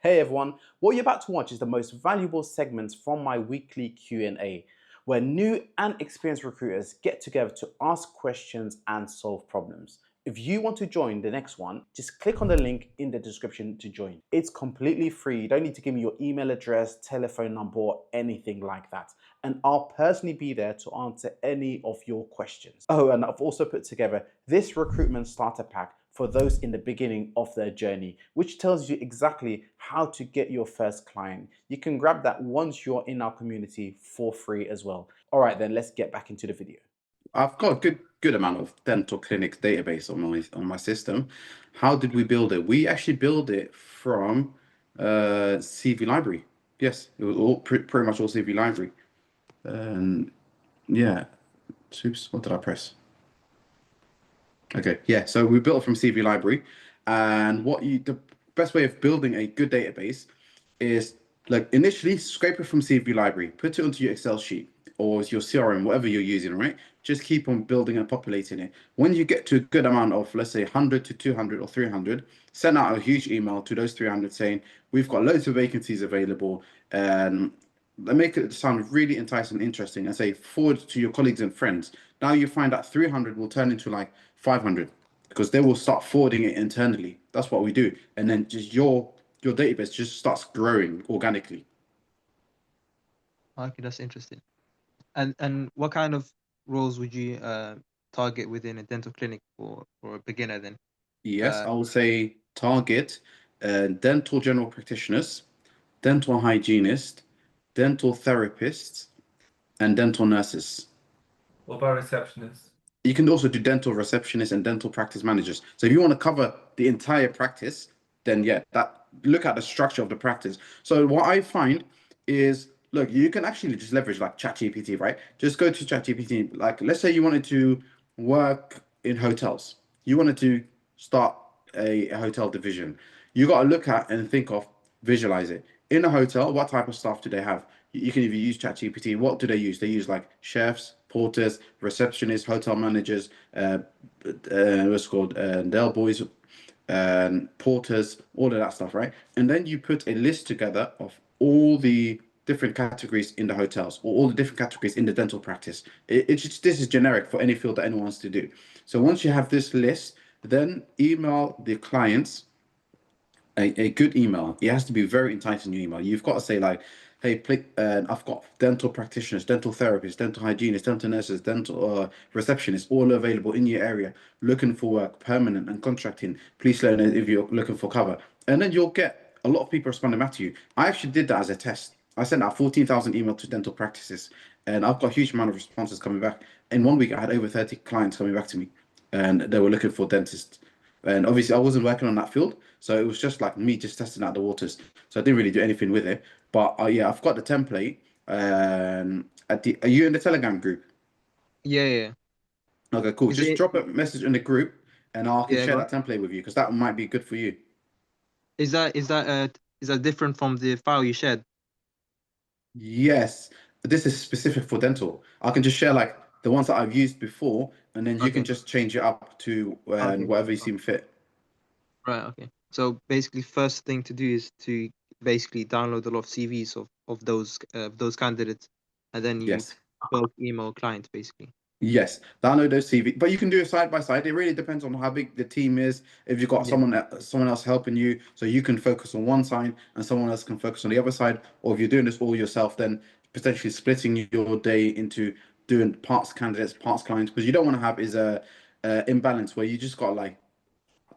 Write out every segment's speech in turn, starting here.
Hey everyone, what you're about to watch is the most valuable segments from my weekly Q&A, where new and experienced recruiters get together to ask questions and solve problems. If you want to join the next one, just click on the link in the description to join. It's completely free. You don't need to give me your email address, telephone number, or anything like that. And I'll personally be there to answer any of your questions. Oh, and I've also put together this recruitment starter pack for those in the beginning of their journey, which tells you exactly how to get your first client. You can grab that once you're in our community for free as well. All right, then let's get back into the video. I've got a good amount of dental clinics database on my system. How did we build it? We actually built it from CV library. Yes, it was all pretty much all CV library. And yeah, oops, what did I press? Okay, yeah. So we built it from CV library, and the best way of building a good database is like initially scrape it from CV library, put it onto your Excel sheet or your CRM, whatever you're using, right? Just keep on building and populating it. When you get to a good amount of, let's say, 100 to 200 or 300, send out a huge email to those 300 saying, we've got loads of vacancies available, and they make it sound really enticing and interesting, and say, forward to your colleagues and friends. Now you find that 300 will turn into like 500 because they will start forwarding it internally. That's what we do. And then just your database just starts growing organically. Okay, that's interesting. And what kind of roles would you target within a dental clinic for a beginner then? Yes, I would say target dental general practitioners, dental hygienists, dental therapists, and dental nurses. What about receptionists? You can also do dental receptionists and dental practice managers. So if you want to cover the entire practice, then yeah, that look at the structure of the practice. So what I find is, look, you can actually just leverage like ChatGPT, right? Just go to ChatGPT. Like, let's say you wanted to work in hotels. You wanted to start a hotel division. You got to look at and think of, visualize it. In a hotel, what type of staff do they have? You can either use ChatGPT. What do they use? They use like chefs, porters, receptionists, hotel managers, what's it called, Del boys, porters, all of that stuff, right? And then you put a list together of all the different categories in the hotels or all the different categories in the dental practice. It's just, this is generic for any field that anyone wants to do. So once you have this list, then email the clients a good email. It has to be a very enticing email. You've got to say like, hey, I've got dental practitioners, dental therapists, dental hygienists, dental nurses, dental receptionists, all available in your area, looking for work, permanent and contracting. Please let me know if you're looking for cover. And then you'll get a lot of people responding back to you. I actually did that as a test. I sent out 14,000 emails to dental practices, and I've got a huge amount of responses coming back. In 1 week, I had over 30 clients coming back to me, and they were looking for dentists. And obviously, I wasn't working on that field, so it was just like me just testing out the waters. So I didn't really do anything with it. But yeah, I've got the template. Are you in the Telegram group? Yeah, yeah. Okay, cool. Is Just it drop a message in the group, and I can yeah, share go that template with you because that might be good for you. is that different from the file you shared? Yes, this is specific for dental. I can just share like the ones that I've used before, and then you can Okay. just change it up to Okay. whatever you seem fit. Right, okay. So basically first thing to do is to basically download a lot of CVs of those candidates, and then you Yes. bulk email clients basically. Yes, download those CV, but you can do it side by side. It really depends on how big the team is. If you've got Yeah. someone else helping you, so you can focus on one side and someone else can focus on the other side. Or if you're doing this all yourself, then potentially splitting your day into doing parts candidates, parts clients, because you don't want to have is a imbalance where you just got like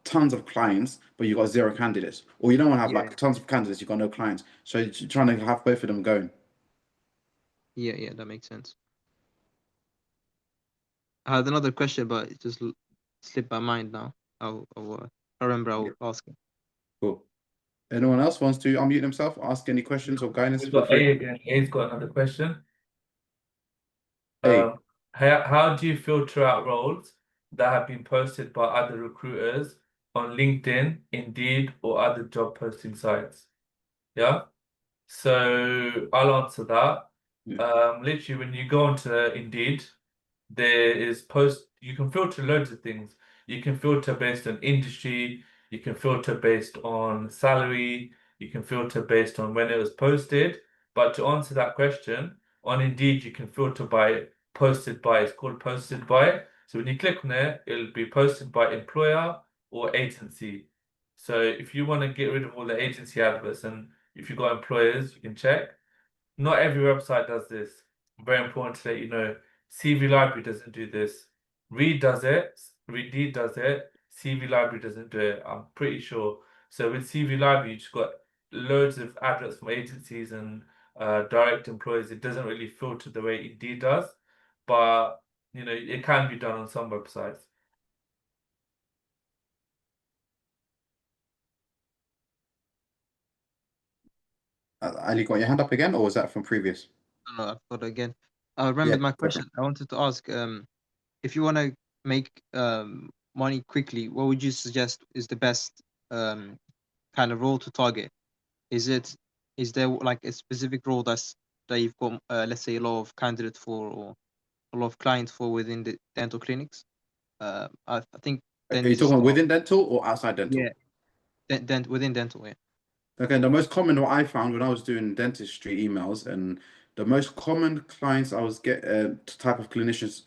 tons of clients, but you got zero candidates, or you don't want to have Yeah. like tons of candidates, you got no clients. So you're trying to have both of them going. Yeah, yeah, that makes sense. I had another question, but it just slipped my mind now. I remember Yeah, I'll ask it. cool. Anyone else wants to unmute themselves, ask any questions or guidance? We've Feel got free. A again. A's got another question. Hey. How do you filter out roles that have been posted by other recruiters on LinkedIn, Indeed, or other job posting sites? Yeah. So I'll answer that. Yeah. Literally, when you go onto Indeed, there is post. You can filter loads of things. You can filter based on industry. You can filter based on salary. you can filter based on when it was posted. But to answer that question, on Indeed, you can filter by posted by. It's called posted by. So when you click on it, it'll be posted by employer or agency. So if you want to get rid of all the agency adverts and if you've got employers, you can check. Not every website does this. Very important to let you know. CV Library doesn't do this. Reed does it. Reed does it. CV Library doesn't do it. I'm pretty sure. So with CV Library, you just got loads of adverts from agencies and direct employers. It doesn't really filter the way Indeed does, but you know it can be done on some websites. Ali, got your hand up again, or was that from previous? No, I've got it again. I remembered Yeah, my go for it. question. I wanted to ask, if you want to make money quickly, what would you suggest is the best kind of role to target? Is there like a specific role that you've got, let's say, a lot of candidates for or a lot of clients for within the dental clinics? I think Are you dentists talking are, within dental or outside dental? yeah, within dental, yeah. Okay, the most common what I found when I was doing dentistry emails, and the most common clients I was type of clinicians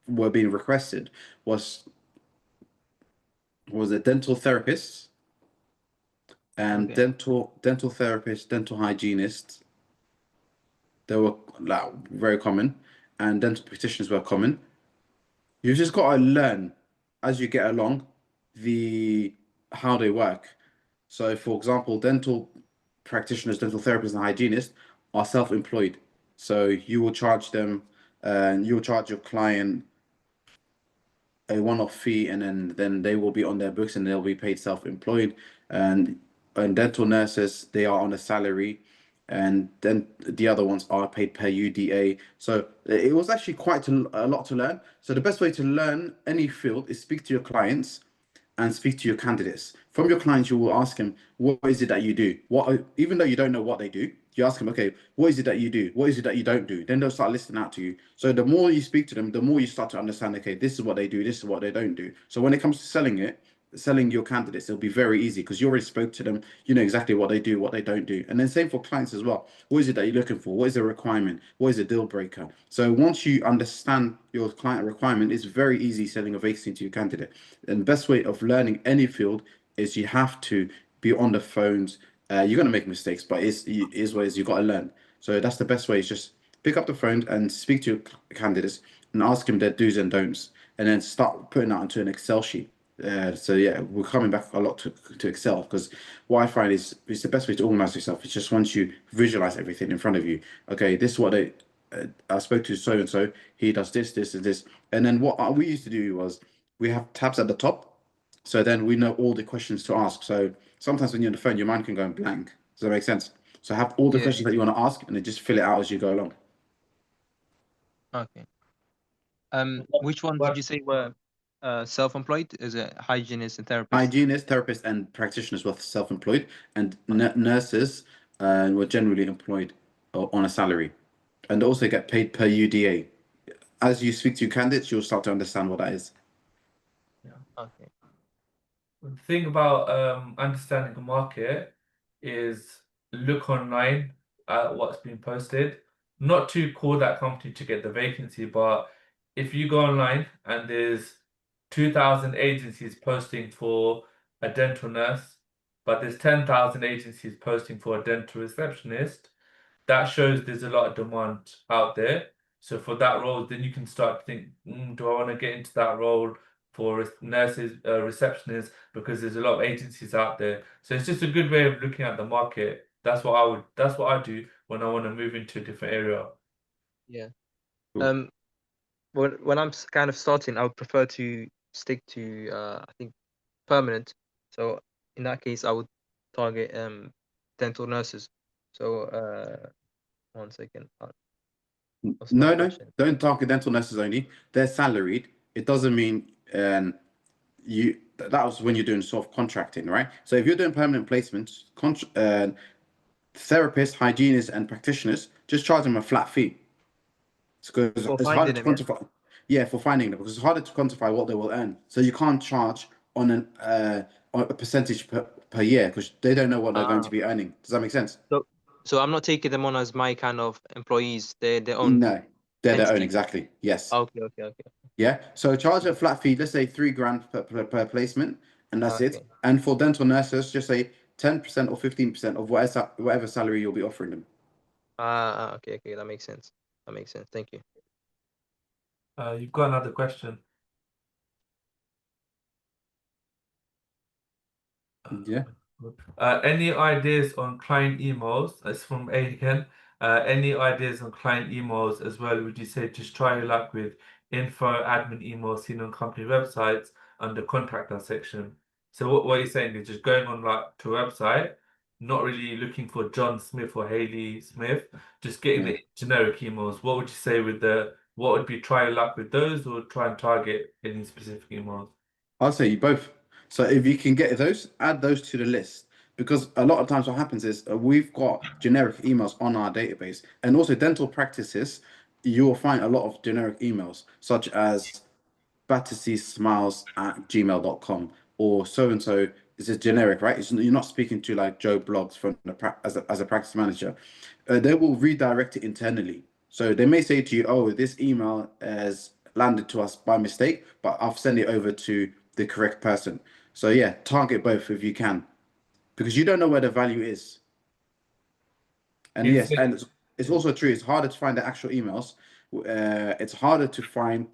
were being requested was a dental therapist and Okay. dental therapist, dental hygienist. They were like very common, and dental practitioners were common. You've just got to learn as you get along the how they work. So, for example, dental practitioners, dental therapists, and hygienists are self-employed. So you will charge them, and you will charge your client a one-off fee, and then they will be on their books and they'll be paid self-employed. And dental nurses, they are on a salary, and then the other ones are paid per UDA. So it was actually quite a lot to learn. So the best way to learn any field is speak to your clients and speak to your candidates. From your clients, you will ask them, what is it that you do? Even though you don't know what they do, you ask them, okay, what is it that you do? What is it that you don't do? Then they'll start listening out to you. So the more you speak to them, the more you start to understand, okay, this is what they do, this is what they don't do. So when it comes to selling your candidates, it'll be very easy because you already spoke to them, you know exactly what they do, what they don't do. And then same for clients as well. What is it that you're looking for? What is the requirement? What is a deal breaker? So once you understand your client requirement, it's very easy selling a vacancy to your candidate. And the best way of learning any field is you have to be on the phones. You're gonna make mistakes, but it is what it is. You got to learn. So that's the best way. Is just pick up the phone and speak to your candidates and ask them their do's and don'ts, and then start putting that into an Excel sheet. So yeah, we're coming back a lot to Excel because what I find is it's the best way to organize yourself. It's just once you visualize everything in front of you. Okay, this is what I spoke to so and so. He does this, this, and this. And then what we used to do was we have tabs at the top, so then we know all the questions to ask. So sometimes when you're on the phone, your mind can go blank. Does that make sense? So have all the Yeah. questions that you want to ask, and then just fill it out as you go along. Okay. Which ones did But you say were self-employed? Is it hygienists and therapists? Hygienists, therapists, and practitioners were self-employed, and nurses were generally employed on a salary, and also get paid per UDA. As you speak to candidates, you'll start to understand what that is. Okay. the thing about understanding the market is look online at what's been posted. Not to call that company to get the vacancy, but if you go online and there's 2,000 agencies posting for a dental nurse, but there's 10,000 agencies posting for a dental receptionist, that shows there's a lot of demand out there. So for that role, then you can start to think, do I want to get into that role for nurses, receptionists, because there's a lot of agencies out there. So it's just a good way of looking at the market. That's what I do when I want to move into a different area. Yeah. Cool. When I'm kind of starting, I would prefer to stick to I think permanent. So in that case, I would target dental nurses. So 1 second. What's my No, question? don't target dental nurses only. They're salaried. It doesn't mean that was when you're doing soft contracting, right? So if you're doing permanent placements, therapists, hygienists, and practitioners, just charge them a flat fee. Because For it's harder finding to them, yeah. quantify. Yeah, for finding them, because it's harder to quantify what they will earn. So you can't charge on a percentage per year because they don't know what they're going Ah, to be earning. Does that make sense? so so I'm not taking them on as my kind of employees. They're their own No, they're their own, entity. exactly. Yes. Okay, okay, okay. Yeah. So charge a flat fee, let's say 3 grand per placement, and that's Okay. it. And for dental nurses, just say 10% or 15% of whatever salary you'll be offering them. Okay, okay, that makes sense. That makes sense. Thank you. You've got another question. Yeah. Any ideas on client emails? That's from A again. Any ideas on client emails as well? Would you say just try your luck with info admin emails seen on company websites under contact us section? So what you're saying is just going on like to a website, not really looking for John Smith or Haley Smith, just getting Yeah. the generic emails. What would you say with what would be try your luck with those or try and target any specific emails? I'll say you both. So if you can get those, add those to the list because a lot of times what happens is we've got generic emails on our database, and also dental practices. You will find a lot of generic emails such as battersea@gmail.com or so and so is a generic, right? You're not speaking to like Joe Blogs from as a practice manager. They will redirect it internally. So they may say to you, "Oh, this email has landed to us by mistake, but I've sent it over to the correct person." So yeah, target both if you can, because you don't know where the value is. And You yes, said, and it's also true. It's harder to find the actual emails. It's harder to find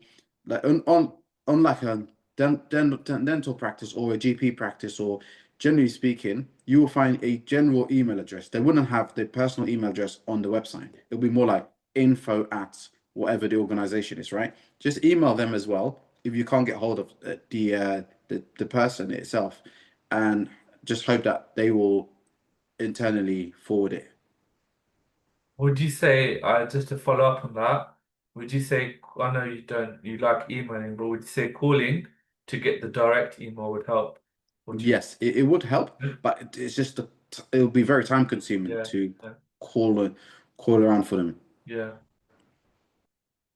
like on like a dental practice or a GP practice, or generally speaking, you will find a general email address. They wouldn't have the personal email address on the website. It'll be more like info at whatever the organization is, right? Just email them as well if you can't get hold of the person itself, and just hope that they will internally forward it. would you say, just to follow up on that, would you say, I know you like emailing, but would you say calling to get the direct email would help? Or do you, Yes, it would help, but it's just it'll be very time consuming yeah, to yeah, call call around for them. yeah.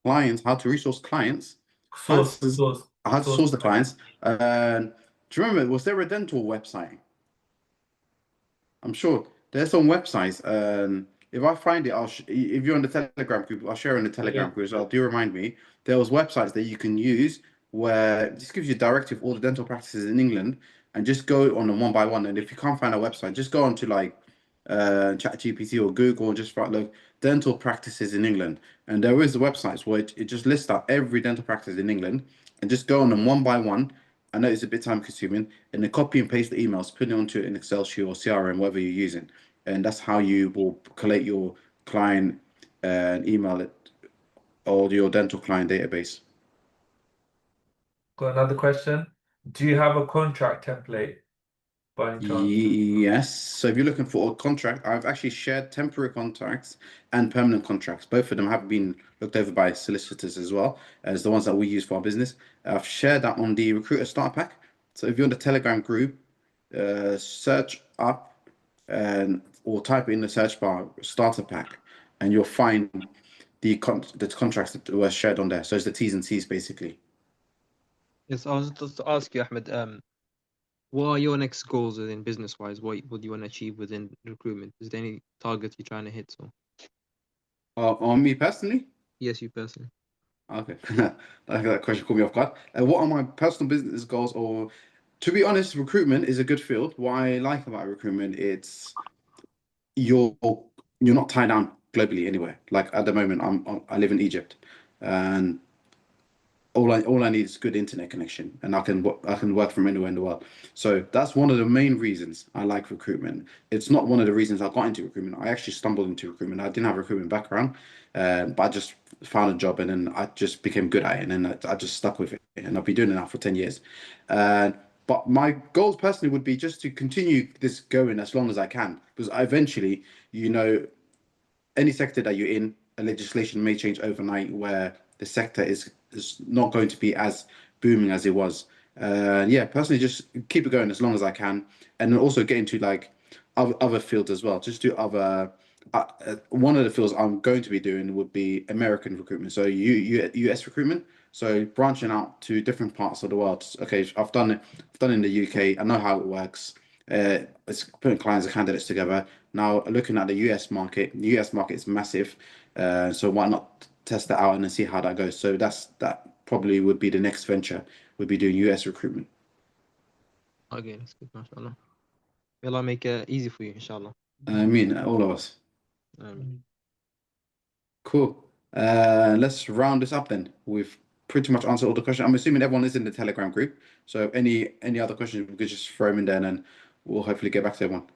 Clients, how to resource clients. Source, Clients is source, how to source. source the clients. Do you remember, was there a dental website? I'm sure there's some websites. If I find it, if you're on the Telegram group, I'll share in the Yeah. Telegram group. So do remind me. There was websites that you can use where this gives you a directive of all the dental practices in England, and just go on them one by one. And if you can't find a website, just go on to like ChatGPT or Google and just write look dental practices in England. And there is the websites where it just lists out every dental practice in England, and just go on them one by one. I know it's a bit time consuming, and then copy and paste the emails, put it onto an Excel sheet or CRM, whatever you're using, and that's how you will collate your client and email it or your dental client database. Got another question. Do you have a contract template by any chance? Yes. So if you're looking for a contract, I've actually shared temporary contracts and permanent contracts. Both of them have been looked over by solicitors as well as the ones that we use for our business. I've shared that on the Recruiter Starter Pack. So if you're in the Telegram group, search up and or type in the search bar Starter Pack, and you'll find the contracts that were shared on there. So it's the T's and C's basically. Yes, I was just to ask you, Ahmed, what are your next goals within business wise? What do you want to achieve within recruitment? Is there any target you're trying to hit? So On me personally. yes, you personally. Okay, that question caught me off guard. What are my personal business goals? Or, to be honest, recruitment is a good field. What I like about recruitment, it's you're you're not tied down globally anywhere. Like at the moment, I live in Egypt, and all I need is good internet connection, and I can work from anywhere in the world. So that's one of the main reasons I like recruitment. It's not one of the reasons I got into recruitment. I actually stumbled into recruitment. I didn't have a recruitment background, but I just found a job, and then I just became good at it, and then I just stuck with it, and I've been doing it now for 10 years. But my goals personally would be just to continue this going as long as I can, because eventually, you know, any sector that you're in, a legislation may change overnight where the sector is not going to be as booming as it was. Yeah, personally, just keep it going as long as I can, and then also get into like other fields as well. Just do other. One of the fields I'm going to be doing would be American recruitment, so US recruitment. So branching out to different parts of the world. Okay, I've done it. I've done it in the UK. I know how it works. It's putting clients and candidates together. Now looking at the US market. The US market is massive. So why not test that out and then see how that goes? So that probably would be the next venture. Would be doing US recruitment. Okay, that's good, mashallah. May Allah make it easy for you, inshallah. I mean, all of us. Cool. Let's round this up then. We've pretty much answered all the questions. I'm assuming everyone is in the Telegram group. So any other questions, we could just throw them in there and then we'll hopefully get back to everyone.